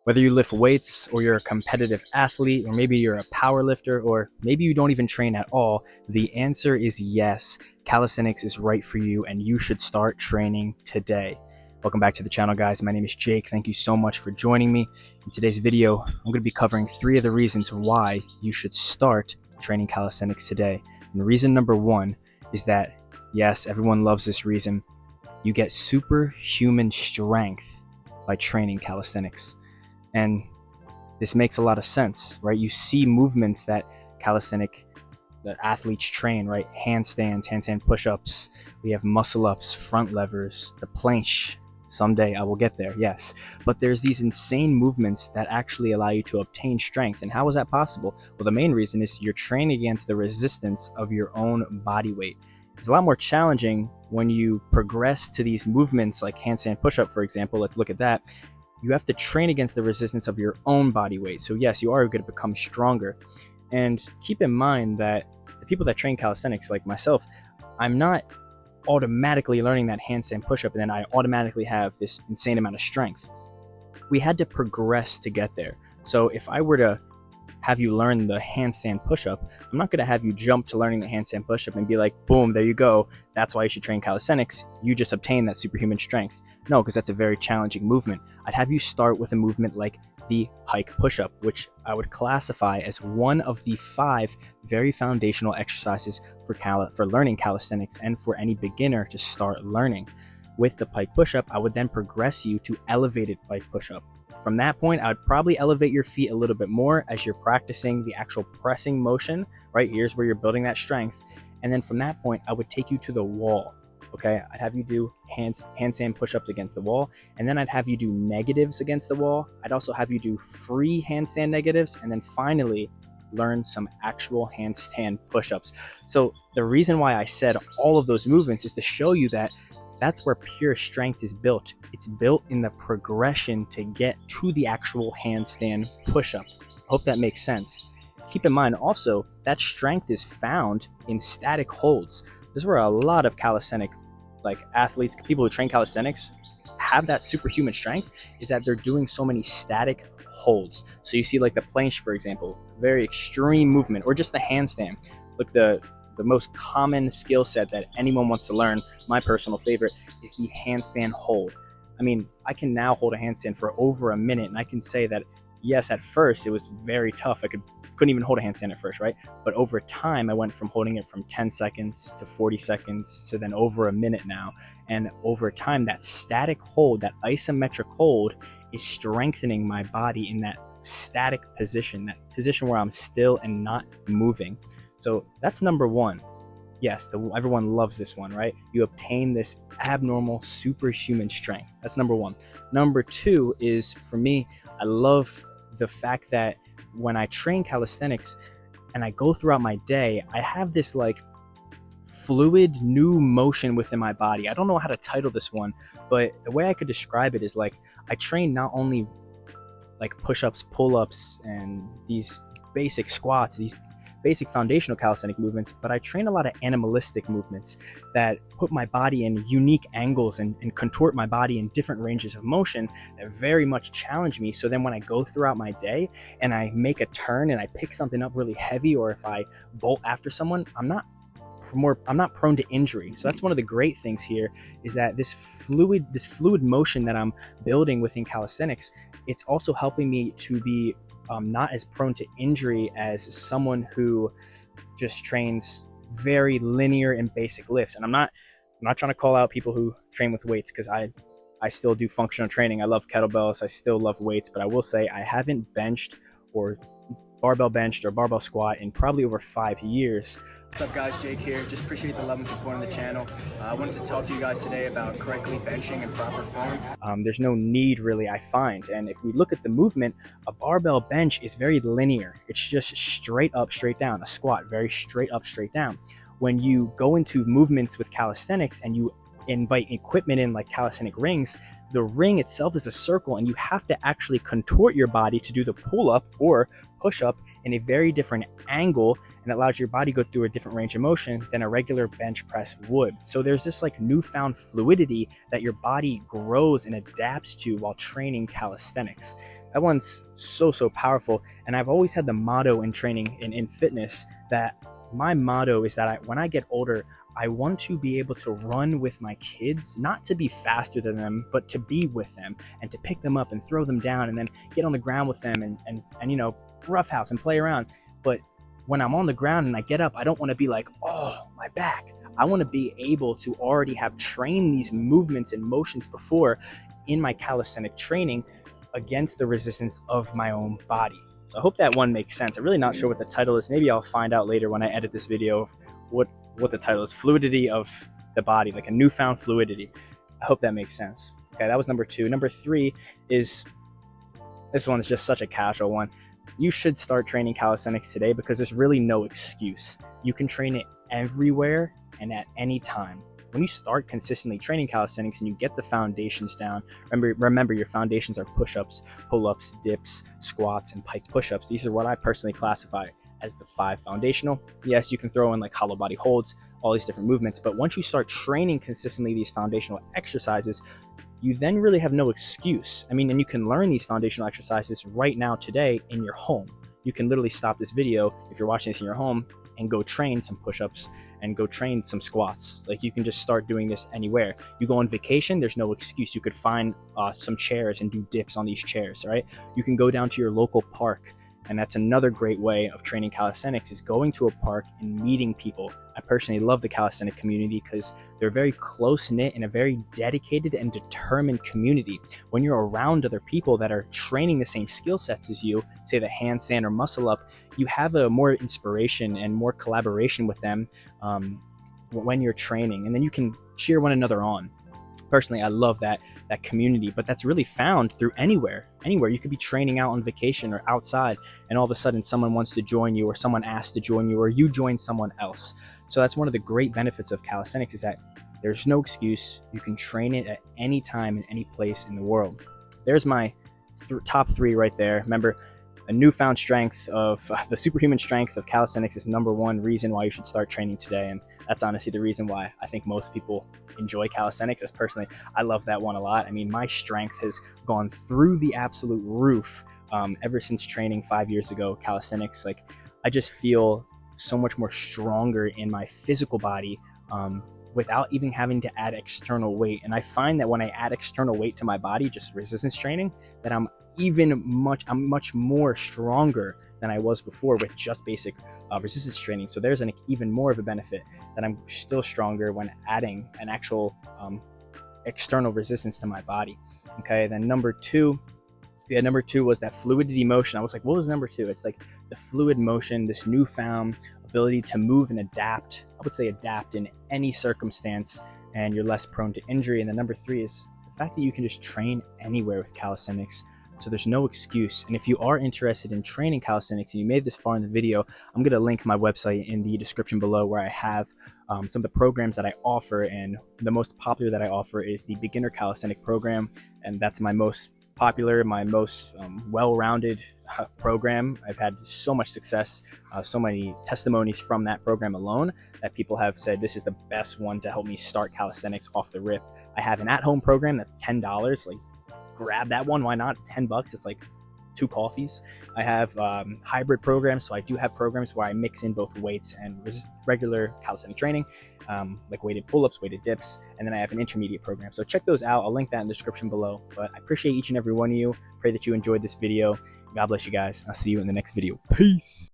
Whether you lift weights or you're a competitive athlete, or maybe you're a power lifter, or maybe you don't even train at all, the answer is yes. Calisthenics is right for you and you should start training today. Welcome back to the channel, guys. My name is Jake. Thank you so much for joining me. In today's video, I'm going to be covering 3 of the reasons why you should start training calisthenics today. And reason number 1 is that, yes, everyone loves this reason, you get superhuman strength by training calisthenics. And this makes a lot of sense, right? You see movements that that athletes train, right? Handstands, handstand push-ups. We have muscle-ups, front levers, the planche. Someday I will get there, yes. But there's these insane movements that actually allow you to obtain strength. And how is that possible? Well, the main reason is you're training against the resistance of your own body weight. It's a lot more challenging when you progress to these movements like handstand push-up, for example. Let's look at that. You have to train against the resistance of your own body weight. So yes, you are going to become stronger. And keep in mind that the people that train calisthenics, like myself, I'm not automatically learning that handstand push-up and then I automatically have this insane amount of strength. We had to progress to get there. So if I were to have you learn the handstand push-up, I'm not going to have you jump to learning the handstand push-up and be like, boom, there you go. That's why you should train calisthenics. You just obtain that superhuman strength. No, because that's a very challenging movement. I'd have you start with a movement like the pike push-up, which I would classify as one of the 5 very foundational exercises for learning calisthenics and for any beginner to start learning. With the pike push-up, I would then progress you to elevated pike push-up. From that point, I would probably elevate your feet a little bit more as you're practicing the actual pressing motion, right? Here's where you're building that strength. And then from that point, I would take you to the wall, okay? I'd have you do handstand push-ups against the wall, and then I'd have you do negatives against the wall. I'd also have you do free handstand negatives, and then finally, learn some actual handstand push-ups. So the reason why I said all of those movements is to show you that that's where pure strength is built. It's built in the progression to get to the actual handstand push-up. Hope that makes sense. Keep in mind also that strength is found in static holds. This is where a lot of calisthenic athletes, people who train calisthenics, have that superhuman strength, is that they're doing so many static holds. So you see like the planche, for example, very extreme movement, or just the handstand. Look, the most common skill set that anyone wants to learn, my personal favorite, is the handstand hold. I mean, I can now hold a handstand for over a minute, and I can say that, yes, at first it was very tough. I couldn't even hold a handstand at first, right? But over time, I went from holding it from 10 seconds to 40 seconds to then over a minute now. And over time, that static hold, that isometric hold, is strengthening my body in that static position, that position where I'm still and not moving. So that's number 1. Yes, everyone loves this one, right? You obtain this abnormal superhuman strength. That's number 1. Number 2 is, for me, I love the fact that when I train calisthenics and I go throughout my day, I have this fluid new motion within my body. I don't know how to title this one, but the way I could describe it is I train not only push-ups, pull-ups, and these basic squats, these basic foundational calisthenic movements, but I train a lot of animalistic movements that put my body in unique angles and contort my body in different ranges of motion that very much challenge me. So then when I go throughout my day and I make a turn and I pick something up really heavy, or if I bolt after someone, I'm not prone to injury. So that's one of the great things here, is that this fluid motion that I'm building within calisthenics, it's also helping me to be not as prone to injury as someone who just trains very linear and basic lifts. And I'm not trying to call out people who train with weights, because I still do functional training. I love kettlebells. I still love weights, but I will say I haven't benched or barbell benched or barbell squat in probably over 5 years. What's up, guys? Jake here. Just appreciate the love and support on the channel. I wanted to talk to you guys today about correctly benching in proper form. There's no need, really, I find. And if we look at the movement, a barbell bench is very linear. It's just straight up, straight down. A squat, very straight up, straight down. When you go into movements with calisthenics and you invite equipment in like calisthenic rings, the ring itself is a circle and you have to actually contort your body to do the pull-up or push-up in a very different angle, and it allows your body to go through a different range of motion than a regular bench press would. So there's this like newfound fluidity that your body grows and adapts to while training calisthenics. That one's so powerful. And I've always had the motto in training in fitness that my motto is that when I get older, I want to be able to run with my kids, not to be faster than them, but to be with them and to pick them up and throw them down and then get on the ground with them and you know, roughhouse and play around. But when I'm on the ground and I get up, I don't want to be like, oh, my back. I want to be able to already have trained these movements and motions before in my calisthenic training against the resistance of my own body. So I hope that one makes sense. I'm really not sure what the title is. Maybe I'll find out later when I edit this video of what the title is. Fluidity of the body, like a newfound fluidity. I hope that makes sense. Okay, that was number 2. Number 3 is, this one is just such a casual one. You should start training calisthenics today because there's really no excuse. You can train it everywhere and at any time. When you start consistently training calisthenics and you get the foundations down, remember your foundations are push-ups, pull-ups, dips, squats, and pike push-ups. These are what I personally classify as the 5 foundational. Yes, you can throw in like hollow body holds, all these different movements, but once you start training consistently these foundational exercises, you then really have no excuse. I mean, and you can learn these foundational exercises right now today in your home. You can literally stop this video if you're watching this in your home and go train some push-ups and go train some squats. Like, you can just start doing this anywhere. You go on vacation, there's no excuse. You could find some chairs and do dips on these chairs, right? You can go down to your local park, and that's another great way of training calisthenics, is going to a park and meeting people. I personally love the calisthenic community because they're very close-knit and a very dedicated and determined community. When you're around other people that are training the same skill sets as you, say the handstand or muscle up, you have a more inspiration and more collaboration with them when you're training, and then you can cheer one another on. Personally, I love that community, but that's really found through anywhere. You could be training out on vacation or outside, and all of a sudden someone wants to join you, or someone asks to join you, or you join someone else. So that's one of the great benefits of calisthenics, is that there's no excuse. You can train it at any time in any place in the world. There's my top 3 right there. Remember, a newfound strength of the superhuman strength of calisthenics is number 1 reason why you should start training today. And that's honestly the reason why I think most people enjoy calisthenics. As personally, I love that one a lot. I mean, my strength has gone through the absolute roof ever since training 5 years ago, calisthenics. Like, I just feel so much more stronger in my physical body without even having to add external weight. And I find that when I add external weight to my body, just resistance training, that I'm much more stronger than I was before with just basic resistance training. So there's even more of a benefit, that I'm still stronger when adding an actual external resistance to my body. Okay, then number 2 was that fluidity motion. I was like, what was number 2? It's like the fluid motion, this newfound ability to move and adapt. I would say adapt in any circumstance, and you're less prone to injury. And then number 3 is the fact that you can just train anywhere with calisthenics. So there's no excuse. And if you are interested in training calisthenics and you made this far in the video, I'm going to link my website in the description below, where I have some of the programs that I offer. And the most popular that I offer is the beginner calisthenic program. And that's my most popular, my most well-rounded program. I've had so much success, so many testimonies from that program alone, that people have said this is the best one to help me start calisthenics off the rip. I have an at-home program that's $10. Like, grab that one, why not? $10, it's like 2 coffees. I have hybrid programs, so I do have programs where I mix in both weights and regular calisthenic training, like weighted pull-ups, weighted dips, and then I have an intermediate program. So check those out. I'll link that in the description below. But I appreciate each and every one of you. Pray that you enjoyed this video. God bless you guys. I'll see you in the next video. Peace.